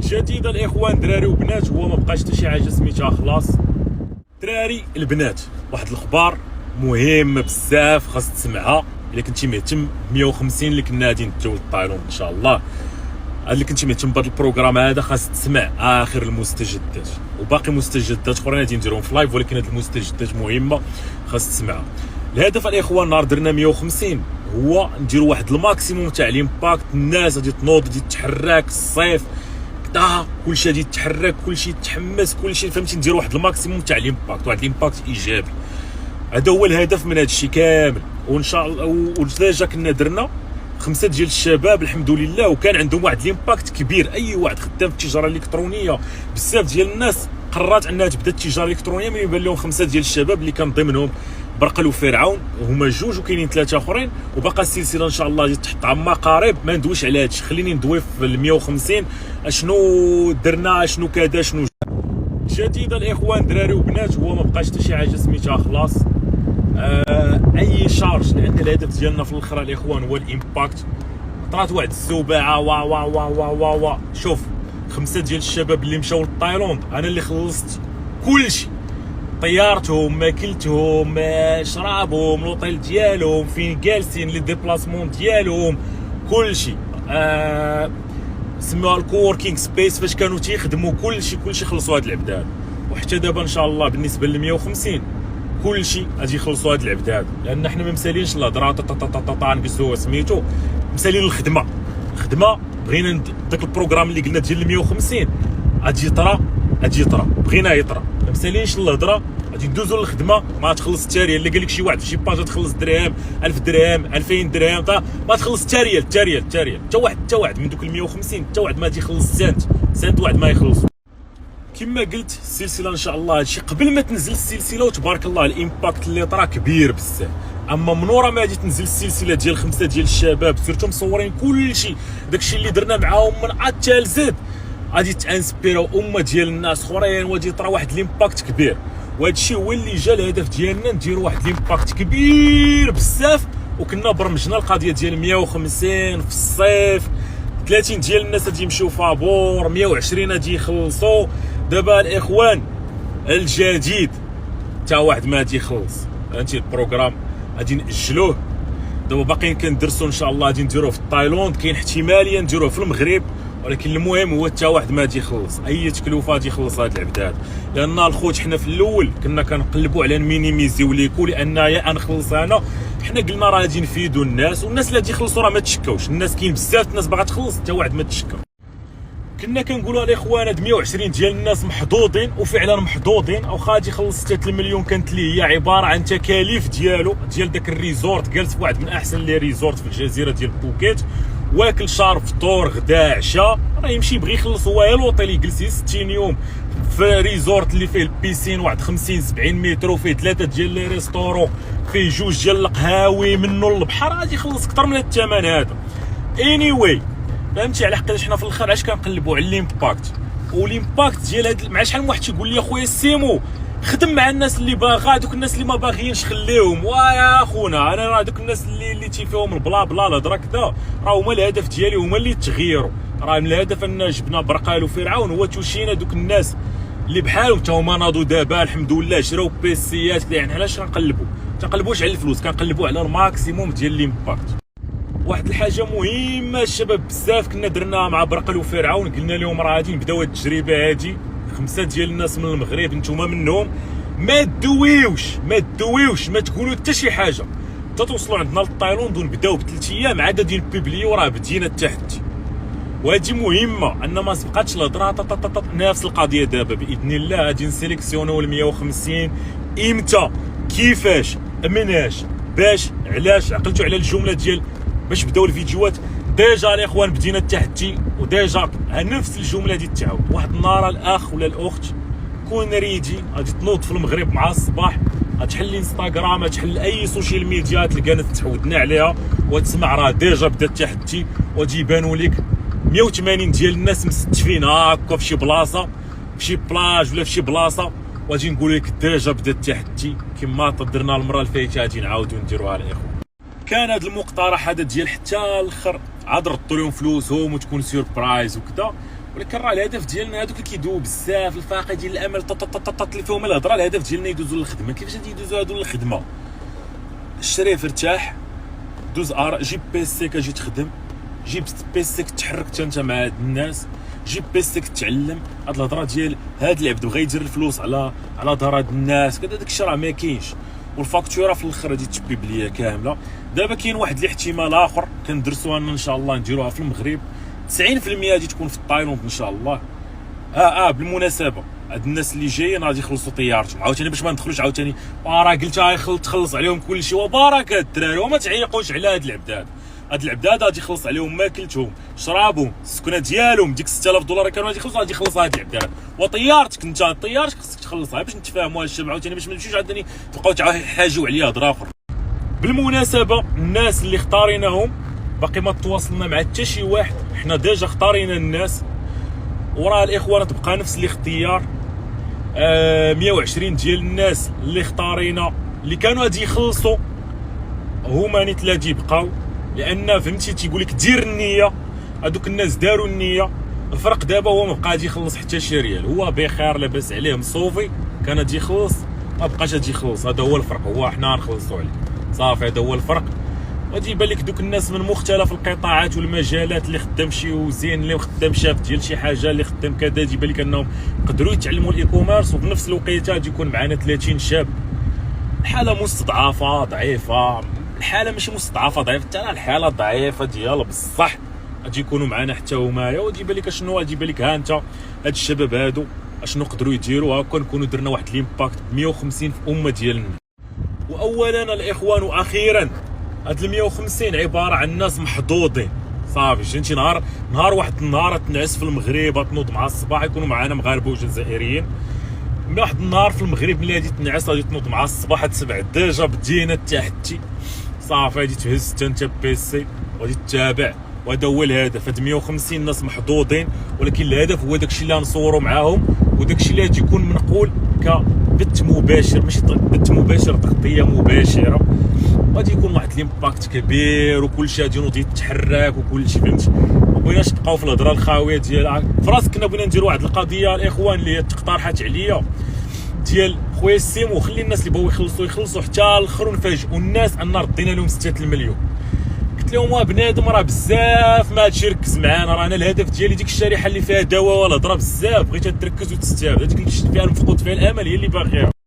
جديده الاخوان دراري وبنات. هو ما بقاش حتى شي حاجه سميتها خلاص دراري البنات. واحد الاخبار مهمه بزاف خاص تسمعها الا كنتي مهتم 150 اللي كنا غادي نديو للطايلون ان شاء الله. اللي كنتي مهتم بهذا البروغرام هذا خاص تسمع اخر المستجدات، وباقي مستجدات اخرين غادي نديرهم في لايف، ولكن هذه المستجدات مهمه خاص تسمعها. الهدف الاخوان نهار درنا 150 هو نديروا واحد الماكسيموم تاع الامباكت. الناس غادي تنوض غادي تتحرك الصيف كدا كلشي غادي يتحرك كلشي يتحمس كلشي فهمتي. نديروا واحد الماكسيموم تاع الامباكت، واحد الامباكت ايجابي. هذا هو الهدف من هذا الشيء كامل. وان شاء الله وديجا كنا درنا 5 ديال الشباب الحمد لله وكان عندهم واحد الامباكت كبير. اي واحد خدام في التجاره الالكترونيه بزاف ديال الناس قررت انها تبدا التجاره الالكترونيه من يبان لهم 5 ديال الشباب اللي كان ضمنهم برقل وفرعون، هما جوج وكاينين 3 اخرين، وباقا السلسله ان شاء الله غادي تحط عما قريب. ما ندويش على هادشي، خليني ندوي في ال 150 اشنو درنا اشنو كذا شنو جديده الاخوان دراري وبنات. هو ما بقاش حتى شي حاجه سميتها خلاص اي شارج، لان الهدف ديالنا في الاخر الاخوان هو الامباكت. طرات واحد الزوبعه وا وا وا وا وا وا. شوف 5 ديال الشباب اللي مشاو للتايلاند انا اللي خلصت كلشي، طيارتهم ماكلتهم شرابهم لوطيل ديالهم فين جالسين لي ديبلاسمون ديالهم كلشي سموها الكوركينغ سبيس فاش كانوا تيخدموا كلشي خلصوا هاد العبد. وحتى دابا ان شاء الله بالنسبه ل 150 كلشي غادي يخلصوا هاد العبد، لان حنا ما مسالينش الهضره نقصوا سميتو، مسالين الخدمه بغينا داك البروغرام اللي قلنا ديال 150 غادي يطرا بغينا يطرا. ما مسالينش الهضره، غادي ندوزو للخدمه. ما تخلص حتى ريال. اللي قال لك شي واحد في شي باج تخلص درهم 1000 درهم 2000 درهم ما تخلص حتى ريال حتى واحد من دوك ال 150 حتى واحد ما غادي يخلص سنت واحد ما يخلص. كما قلت السلسله ان شاء الله هادشي قبل ما تنزل السلسله، وتبارك الله الامباكت اللي طرا كبير بزاف. اما من ورا ما غادي تنزل السلسله ديال 5 ديال الشباب سيرتو مصورين كلشي داكشي اللي درنا معاهم من ا حتى لزد، غادي تانسبيرو امه ديال الناس اخرين وغادي يطرا واحد الامباكت كبير. وهذا الشيء هو اللي جا الهدف ديالنا، نديروا واحد الامباكت كبير بزاف. وكنا برمجنا القضيه ديال 150 في الصيف، 30 ديال الناس غادي يمشيو فابور، 120 غادي يخلصوا. دابا الاخوان الجديد حتى واحد ما غادي يخلص، فهمتي. البروغرام غادي ناجلوه، دابا باقيين كندرسوا ان شاء الله غادي نديروه في تايلاند، كاين احتماليه نديروه في المغرب، ولكن المهم هو حتى واحد ما غادي يخلص اي تكلفه غادي يخلص هاد العبد هذا. لان الخوت حنا في الاول كنا كنقلبوا على نمينيميزيو ليكو، لان يا نخلص انا حنا قلنا راه غادي نفيدوا الناس، والناس اللي غادي يخلصوا راه ما تشكاوش. الناس كاين بزاف الناس باغا تخلص حتى واحد ما تشكا. كنا كنقولوا الاخوان هاد 120 ديال الناس محظوظين، وفعلا محظوظين. او غادي يخلص 3 مليون كانت ليه هي عباره عن تكاليف ديالو ديال داك الريزورت. جالس في واحد من احسن لي ريزورت في الجزيره ديال بوكيت، واكل شارب فطور غدا عشاء، راه يمشي يبغي يخلص. هو الوطيل يجلس 60 يوم في ريزورت اللي فيه البيسين واحد 50 70 متر، وفيه 3 ديال لي ريستورون، فيه 2 ديال القهاوي منه للبحر، غادي يخلص اكثر من الثمن هذا. anyway فهمتي على حقاش حنا في الاخر علاش كنقلبوا على الامباكت. والامباكت ديال هاد مع شحال من واحد تيقول لي اخويا سيمو خدم مع الناس اللي باغا، دوك الناس اللي ما باغيينش خليهم. ويا اخونا انا راه دوك الناس اللي تيفيهم البلا بلا الهضره كذا راه هما الهدف ديالي، هما اللي تغيروا. راه من الهدف ان جبنا برقال وفرعون هو توشينا دوك الناس اللي بحالهم حتى هما ناضوا دابا الحمد لله شراو بيسيات كذا. يعني علاش كنقلبوش على الفلوس، كنقلبوا على الماكسيموم ديال الامباكت. واحد الحاجه مهمه الشباب بزاف كنا درناها مع برقل وفرعون، قلنا لهم راه غادي نبداو هاد التجربه هادي. 5 ديال الناس من المغرب نتوما منهم، ما تدويوش ما تقولوا حتى شي حاجه حتى توصلوا عندنا للتايلاند ونبداو ب3 ايام عاد غادي نبوبليو راه بدينا التحدي. وهذه مهمه ان ما سبقاتش الهضره نفس القضيه. دابا باذن الله غادي نسيليكسيونيو ال 150 امتى كيفاش مناش باش علاش. عقلتوا على الجمله ديال باش بداو الفيديوهات. ديجا الاخوان بدينا التحدي، وديجا نفس الجمله دي تعاود. واحد النهار الاخ ولا الاخت كون ريدي غادي تنوض في المغرب مع الصباح، غتحل الانستغرام، غتحل اي سوشيال ميديا تلقانا تعودنا عليها، وتسمع راه ديجا بدا التحدي. وغادي يبانوا لك 180 ديال الناس مستفين هكا في شي بلاصه في شي بلاج ولا في شي بلاصه، وغادي نقول لك ديجا بدا التحدي. كما درنا المره الفايته غادي نعاودوا نديروها الاخوان. كان هذا المقترح هذا ديال حتى الاخر عاد ردوا لهم فلوسهم وتكون سيربرايز وكذا. ولكن راه الهدف ديالنا هذوك اللي كيدويو بزاف الفاقد ديال الامل اللي فيهم الهضره، الهدف ديالنا يدوزوا للخدمه. كيفاش غادي يدوزوا هادو للخدمه؟ الشريف ارتاح، دوز جيب بيسيك اجي تخدم، جيب بيسيك تحرك انت مع هاد الناس، جيب بيسيك تعلم. هاد الهضره ديال هاد العبد بغا يدير الفلوس على دار هاد الناس كذا، داك الشيء راه ما كاينش. والفاكتوره في الاخر غادي تشبي بليا كامله. دابا كاين واحد الاحتمال اخر كندرسوها ان شاء الله نديروها في المغرب، 90% غادي تكون في تايلاند ان شاء الله. بالمناسبه هاد الناس اللي جايين غادي يخلصوا طيارتهم عاوتاني باش ما ندخلوش عاوتاني راه قلتها تخلص عليهم كل شيء وبركه الدراري، وما تعيقوش على هاد العباد. هاد العباد غادي يخلص عليهم ماكلتهم شرابهم السكنه ديالهم، ديك 6000 دولار كانوا غادي يخلصوا، غادي يخلص هاد العباد. وطيارتك انت طيارتك خصك تخلصها باش نتفاهموا هاد الشيء عاوتاني، باش ما نمشيوش عاوتاني تبقاو تحاجوا عليا هضره اخرى. بالمناسبه الناس اللي اختاريناهم باقي ما تواصلنا مع حتى شي واحد، حنا ديجا اختارينا الناس وراه الاخوان تبقى نفس الاختيار. 120 ديال الناس اللي اختارينا اللي كانوا غادي يخلصوا هما نيت لا يبقاو، لان فهمتي تيقول لك دير النيه. هذوك الناس داروا النيه. الفرق دابا هو ما بقى غادي يخلص حتى شي ريال، هو بخير لاباس عليه مصوفي، كان غادي يخلص ما بقاش غادي يخلص. هذا هو الفرق، هو حنا نخلصوا عليه صافي، هذا هو الفرق. غادي يبان لك دوك الناس من مختلف القطاعات والمجالات، اللي خدام شي زين، اللي خدام شاف ديال شي حاجه، اللي خدام كذا، يبان لك انهم يقدروا يتعلموا الاي كوميرس. وفي نفس الوقت غادي يكون معنا 30 شاب. الحاله مستضعفه ضعيفه، الحاله ماشي مستضعفه ضعيفه، حتى الحاله ضعيفه ديال بصح غادي يكونوا معنا حتى هما. وغادي يبان لك شنو غادي يبان لك ها انت هاد الشباب هادو اشنو قدروا يديروا. هكا نكونوا درنا واحد الامباكت 150 في امه ديالنا. واولا الاخوان واخيرا هاد 150 عباره عن ناس محظوظين صافي. جيتي نهار واحد النهار تنعس في المغرب، تنوض مع الصباح يكونوا معنا مغاربه وجزائريين. من واحد النهار في المغرب ملي غادي تنعس غادي تنوض مع الصباح تسمع ديجا بدينا التحتي صافي، غادي تهز حتى انت بيسي وغادي تتابع. وهذا هو الهدف. هاد 150 ناس محظوظين، ولكن الهدف هو داكشي اللي غنصوروا معاهم، وداكشي اللي غادي يكون منقول كبث مباشر، ماشي بث مباشر، تغطيه مباشره. غادي يكون واحد الامباكت كبير وكلشي غادي ينوض يتحرك وكلشي، فهمتي. ما بغيناش نبقاو في الهضره الخاويه ديال فراس. كنا بغينا نديروا واحد القضيه الاخوان اللي تقترحت عليا ديال خويا السيمو، خلي الناس اللي بغاو يخلصوا حتى الاخر ونفاجئوا الناس ان ردينا لهم 6 المليون. قلت لهم بنادم راه بزاف ما هادشي ركز معانا، راه انا الهدف ديالي ديك الشريحه اللي فيها دواء والهضره بزاف، بغيتها تركز وتستافد. هذيك اللي فيها المفقود فيها الامل هي اللي باغيها.